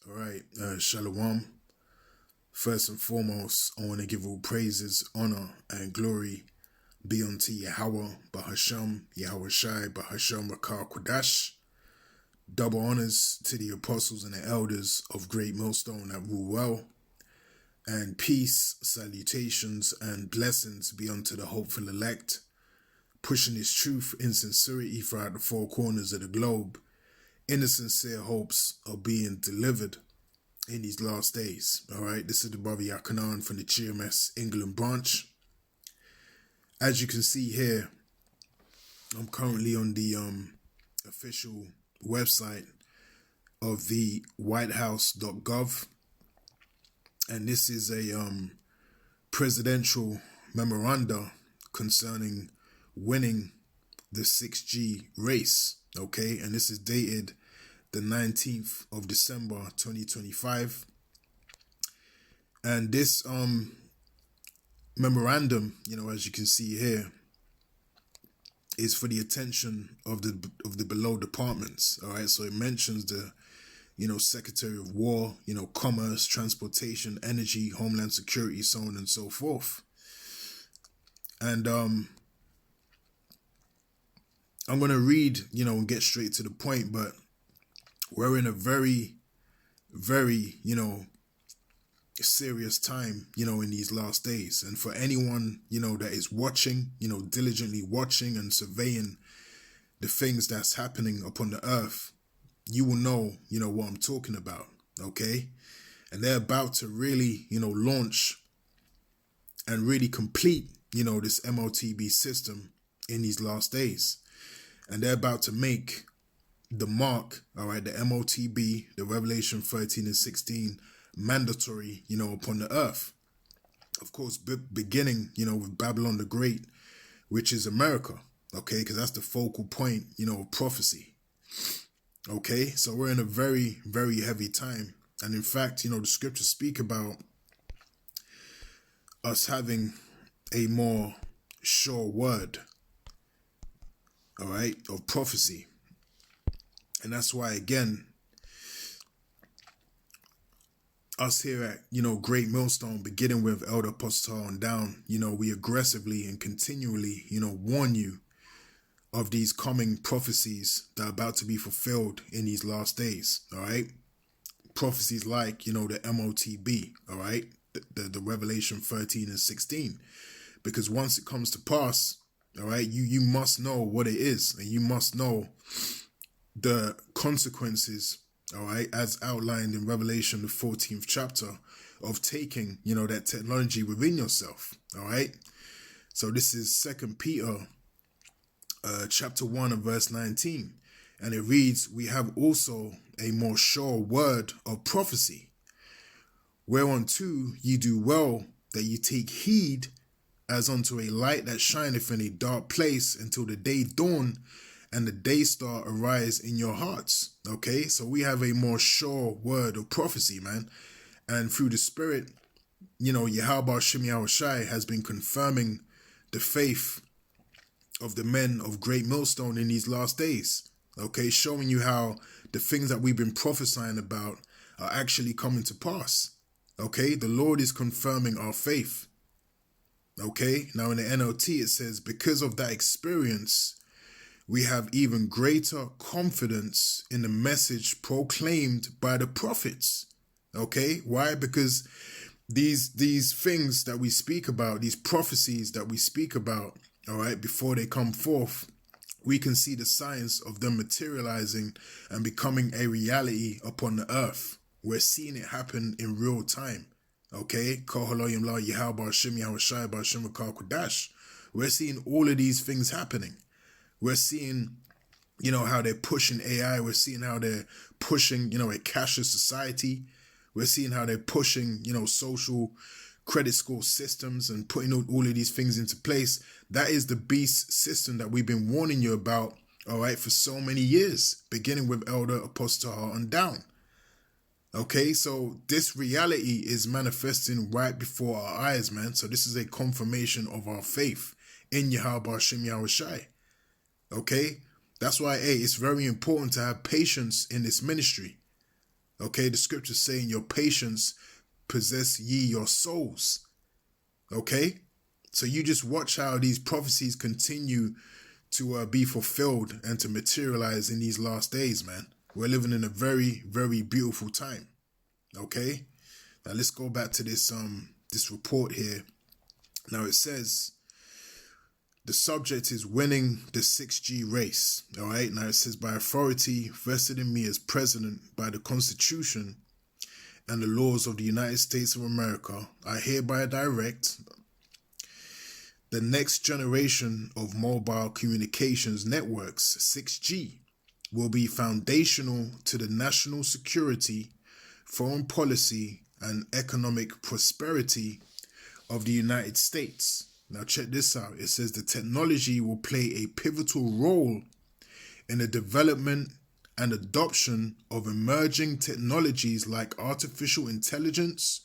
All right, Shalom. First and foremost, I want to give all praises, honor, and glory be unto Yahweh, Bahasham, Yahweh Shai, Bahasham, Rakar Kodash. Double honors to the apostles and the elders of Great Millstone that rule well. And peace, salutations, and blessings be unto the hopeful elect, pushing this truth in sincerity throughout the four corners of the globe, in the sincere hopes of being delivered in these last days. All right, this is the brother Yakanan from the GMS England branch. As you can see here, I'm currently on the official website of the whitehouse.gov, and this is a presidential memoranda concerning winning the 6G race. Okay, and this is dated the 19th of December 2025, and this memorandum, as you can see here, is for the attention of the below departments. All right, so it mentions the Secretary of War, Commerce, Transportation, Energy, Homeland Security, so on and so forth. And I'm going to read, and get straight to the point, but we're in a very, very, serious time, in these last days. And for anyone, that is watching, diligently watching and surveying the things that's happening upon the earth, you will know, what I'm talking about, okay? And they're about to really, launch and really complete, this MOTB system in these last days. And they're about to make the mark, all right, the MOTB, the Revelation 13 and 16, mandatory, upon the earth. Of course, beginning, with Babylon the Great, which is America, okay, because that's the focal point, of prophecy. Okay, so we're in a very, very heavy time. And in fact, the scriptures speak about us having a more sure word, all right, of prophecy. And that's why, again, us here at, Great Millstone, beginning with Elder Apostle on down, we aggressively and continually, warn you of these coming prophecies that are about to be fulfilled in these last days, all right? Prophecies like, the MOTB, all right? The Revelation 13 and 16. Because once it comes to pass, all right, you must know what it is, and you must know the consequences, all right, as outlined in Revelation, the 14th chapter, of taking, that technology within yourself, all right? So this is 2 Peter chapter 1 and verse 19, and it reads, "We have also a more sure word of prophecy, whereunto ye do well that ye take heed, as unto a light that shineth in a dark place until the day dawn and the day star arise in your hearts." Okay, so we have a more sure word of prophecy, man. And through the Spirit, Yahweh Shem Yahweh Shai has been confirming the faith of the men of Great Millstone in these last days. Okay, showing you how the things that we've been prophesying about are actually coming to pass. Okay, the Lord is confirming our faith. Okay, now in the NLT it says, because of that experience, we have even greater confidence in the message proclaimed by the prophets. Okay, why? Because these things that we speak about, these prophecies that we speak about, all right, before they come forth, we can see the signs of them materializing and becoming a reality upon the earth. We're seeing it happen in real time. Okay, we're seeing all of these things happening. We're seeing, how they're pushing AI. We're seeing how they're pushing, a cashless society. We're seeing how they're pushing, social credit score systems and putting all of these things into place. That is the beast system that we've been warning you about, all right, for so many years, beginning with Elder Apostle on down. Okay, so this reality is manifesting right before our eyes, man. So this is a confirmation of our faith in Yahweh Shem Yahweh Shai. Okay, that's why, it's very important to have patience in this ministry. Okay, the scriptures saying your patience possess ye your souls. Okay, so you just watch how these prophecies continue to be fulfilled and to materialize in these last days, man. We're living in a very, very beautiful time. Okay, now let's go back to this report here. Now it says the subject is winning the 6G race. All right, now it says, by authority vested in me as president by the Constitution and the laws of the United States of America, I hereby direct the next generation of mobile communications networks, 6G, will be foundational to the national security, foreign policy, and economic prosperity of the United States. Now check this out. It says the technology will play a pivotal role in the development and adoption of emerging technologies like artificial intelligence,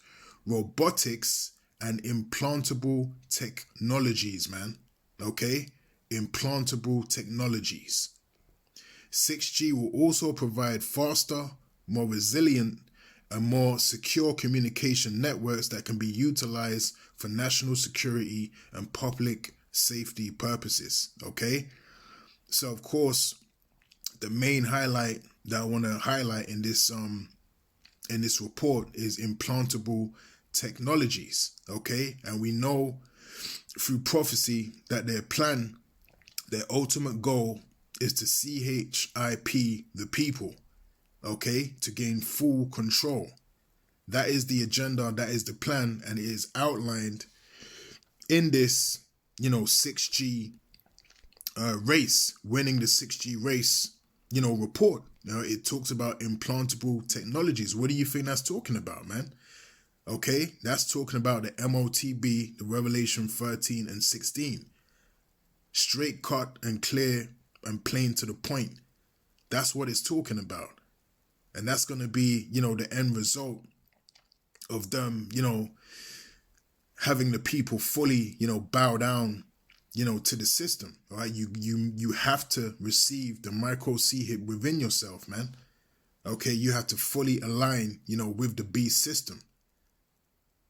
robotics, and implantable technologies, man. Okay? Implantable technologies. 6G will also provide faster, more resilient, and more secure communication networks that can be utilized for national security and public safety purposes. Okay? So, of course, the main highlight that I want to highlight in this report is implantable technologies. Okay? And we know through prophecy that their plan, their ultimate goal is to CHIP the people. Okay? To gain full control. That is the agenda, that is the plan, and it is outlined in this, 6G race, winning the 6G race, report. It talks about implantable technologies. What do you think that's talking about, man? Okay, that's talking about the MOTB, the Revelation 13 and 16. Straight cut and clear and plain to the point. That's what it's talking about. And that's going to be, the end result of them, having the people fully, bow down, to the system. All right, you have to receive the micro CHIP within yourself, man. Okay, you have to fully align, with the beast system.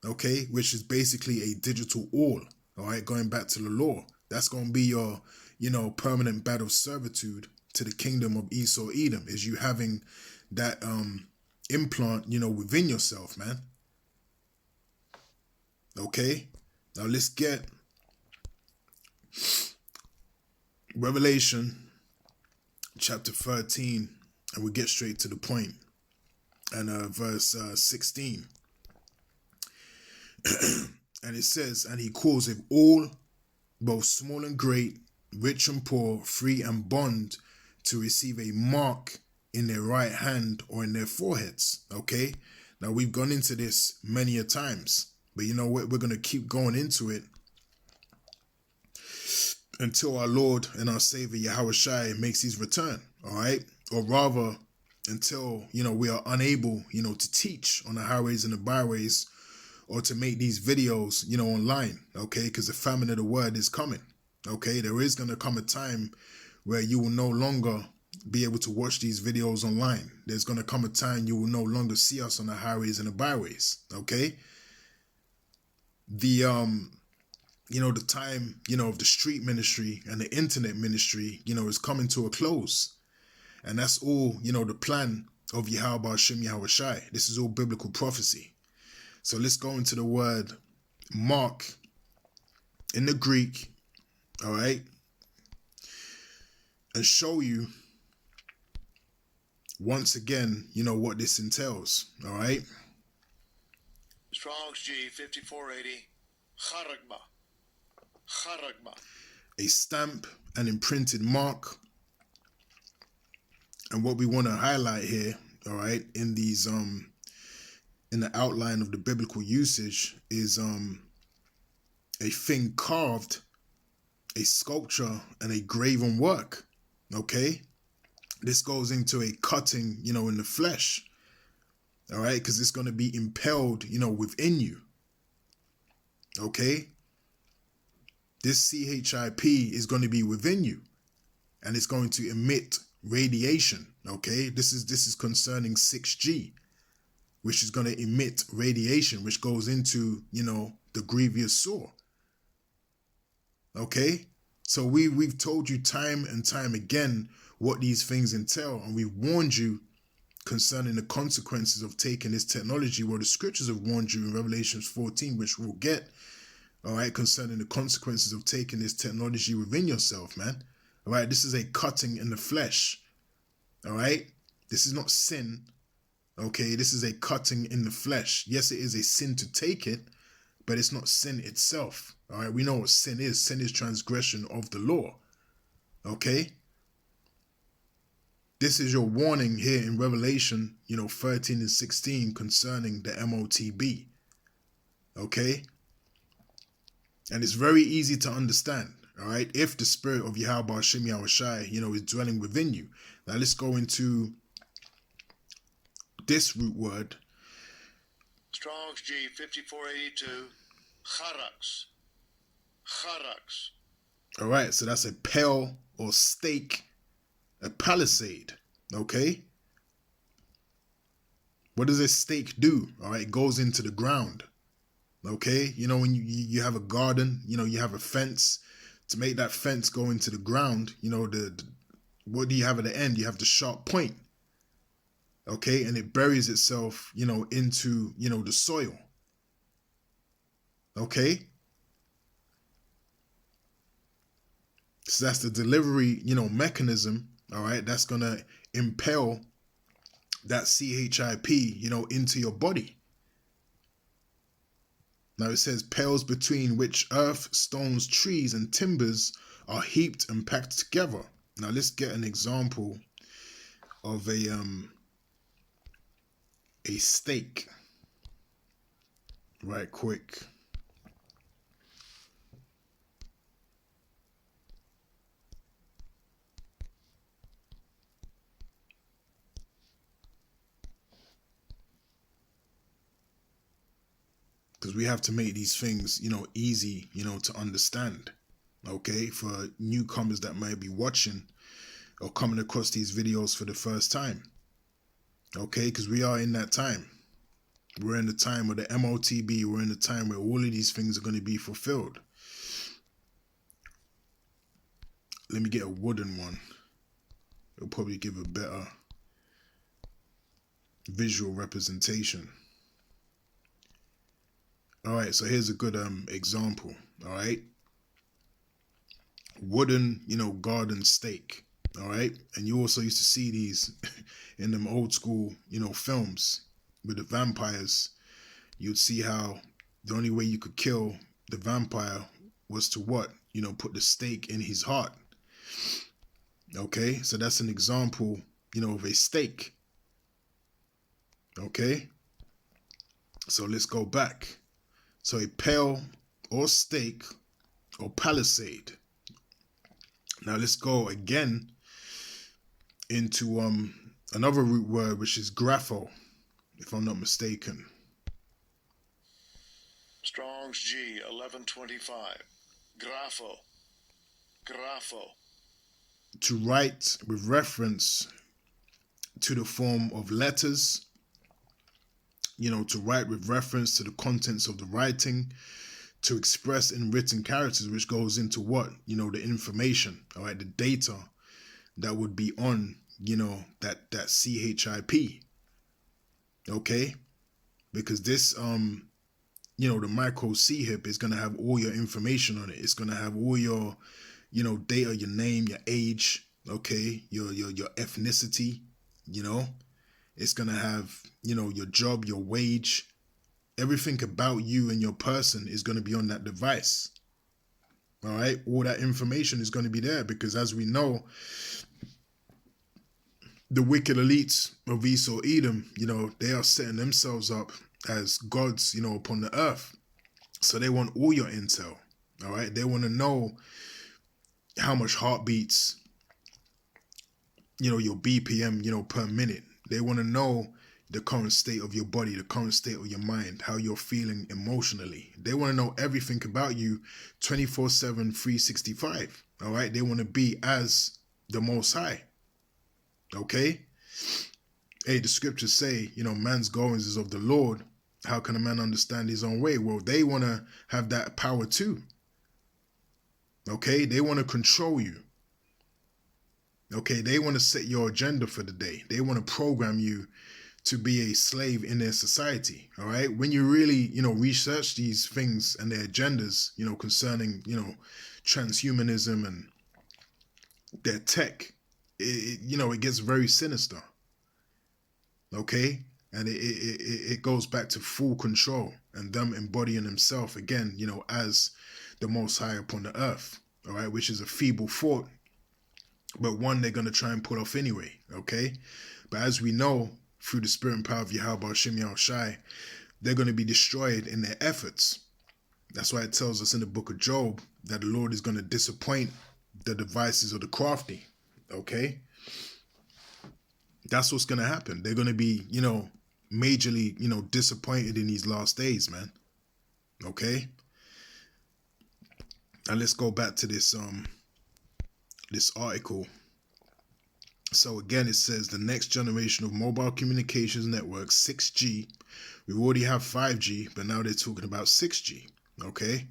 Okay, which is basically a digital all. All right, going back to the law, that's going to be your, permanent battle servitude to the kingdom of Esau Edom, is you having that implant, within yourself, man. Okay, now let's get Revelation chapter 13, and we get straight to the point. And verse 16. And it says, and he calls it all, both small and great, rich and poor, free and bond, to receive a mark in their right hand or in their foreheads. Okay, now we've gone into this many a times, but you know what? We're going to keep going into it until our Lord and our Savior Yahushua makes his return. All right, or rather, until we are unable to teach on the highways and the byways, or to make these videos online. Okay, because the famine of the word is coming. Okay, there is going to come a time where you will no longer be able to watch these videos online. There's going to come a time you will no longer see us on the highways and the byways. Okay, the the time of the street ministry and the internet ministry is coming to a close, and that's all the plan of Yahweh Hashem Yahushai. This is all biblical prophecy. So let's go into the word mark in the Greek. All right, and show you once again, what this entails. All right. Strong's G 5480. Charagma. A stamp, an imprinted mark. And what we want to highlight here, all right, in these in the outline of the biblical usage is a thing carved, a sculpture, and a graven work. Okay, this goes into a cutting, in the flesh. All right, because it's going to be impelled, within you. Okay, this CHIP is going to be within you, and it's going to emit radiation. Okay, this is concerning 6G. which is going to emit radiation, which goes into, the grievous sore. Okay? So we've told you time and time again what these things entail, and we've warned you concerning the consequences of taking this technology. Well, the scriptures have warned you in Revelation 14, which we'll get, all right, concerning the consequences of taking this technology within yourself, man. All right, this is a cutting in the flesh. All right, this is not sin. Okay, this is a cutting in the flesh. Yes, it is a sin to take it, but it's not sin itself. All right, we know what sin is. Sin is transgression of the law. Okay, this is your warning here in Revelation, 13 and 16 concerning the MOTB. Okay, and it's very easy to understand. All right, if the spirit of Yahweh Hashem Yahushai, is dwelling within you. Now let's go into this root word. Strong's G 5482. Charax. Charax. All right, so that's a pale or stake, a palisade. Okay. What does a stake do? All right, it goes into the ground. Okay, when you have a garden, you have a fence. To make that fence go into the ground, what do you have at the end? You have the sharp point. Okay, and it buries itself, into, the soil. Okay. So that's the delivery, mechanism, all right, that's going to impel that CHIP, into your body. Now it says, pales between which earth, stones, trees, and timbers are heaped and packed together. Now let's get an example of a stake right quick. Because we have to make these things, easy, to understand. Okay, for newcomers that might be watching or coming across these videos for the first time. Okay, because we are in that time. We're in the time of the MOTB. We're in the time where all of these things are going to be fulfilled. Let me get a wooden one. It'll probably give a better visual representation. All right, so here's a good example. All right, wooden, garden stake. All right, and you also used to see these in them old school, films with the vampires. You'd see how the only way you could kill the vampire was to what? Put the stake in his heart. Okay, so that's an example, of a stake. Okay, so let's go back. So a pale or stake or palisade. Now let's go again into another root word, which is grapho, if I'm not mistaken. Strong's G 1125. Grapho. Grapho. To write with reference to the form of letters, to write with reference to the contents of the writing, to express in written characters, which goes into what? The information, all right, the data that would be on, that CHIP. Okay? Because this, the micro C-HIP is going to have all your information on it. It's going to have all your, data, your name, your age, okay, your ethnicity, It's going to have, your job, your wage, everything about you and your person is going to be on that device. All right. All that information is going to be there because, as we know, the wicked elites of Esau Edom, they are setting themselves up as gods, upon the earth. So they want all your intel. All right. They want to know how much heartbeats, your BPM, per minute. They want to know the current state of your body, the current state of your mind, how you're feeling emotionally. They want to know everything about you 24/7, 365. All right. They want to be as the Most High. Okay. hey, the scriptures say, man's goings is of the Lord. How can a man understand his own way? Well, they want to have that power too. Okay, they want to control you. Okay, they want to set your agenda for the day. They want to program you to be a slave in their society. All right, when you really, research these things and their agendas, concerning, transhumanism and their tech, it gets very sinister. Okay, and it goes back to full control and them embodying themselves again, as the Most High upon the earth. All right, which is a feeble thought, but one they're gonna try and pull off anyway. Okay, but as we know, through the spirit and power of Yahweh Shem Yahweh Shai, they're going to be destroyed in their efforts. That's why it tells us in the book of Job that the Lord is going to disappoint the devices of the crafty. Okay? That's what's going to happen. They're going to be, majorly, disappointed in these last days, man. Okay? And let's go back to this article. So again, it says the next generation of mobile communications networks, 6G. We already have 5G, but now they're talking about 6G. Okay?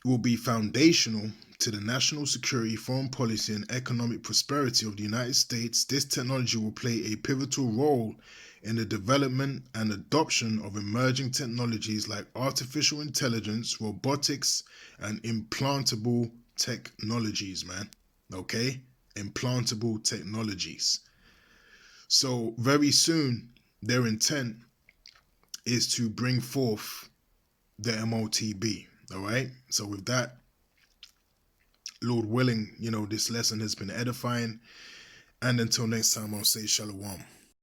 Will be foundational to the national security, foreign policy, and economic prosperity of the United States. This technology will play a pivotal role in the development and adoption of emerging technologies like artificial intelligence, robotics, and implantable technologies, man. Okay? Implantable technologies. So very soon, their intent is to bring forth the MOTB. All right. So with that, Lord willing, this lesson has been edifying. And until next time, I'll say shalom.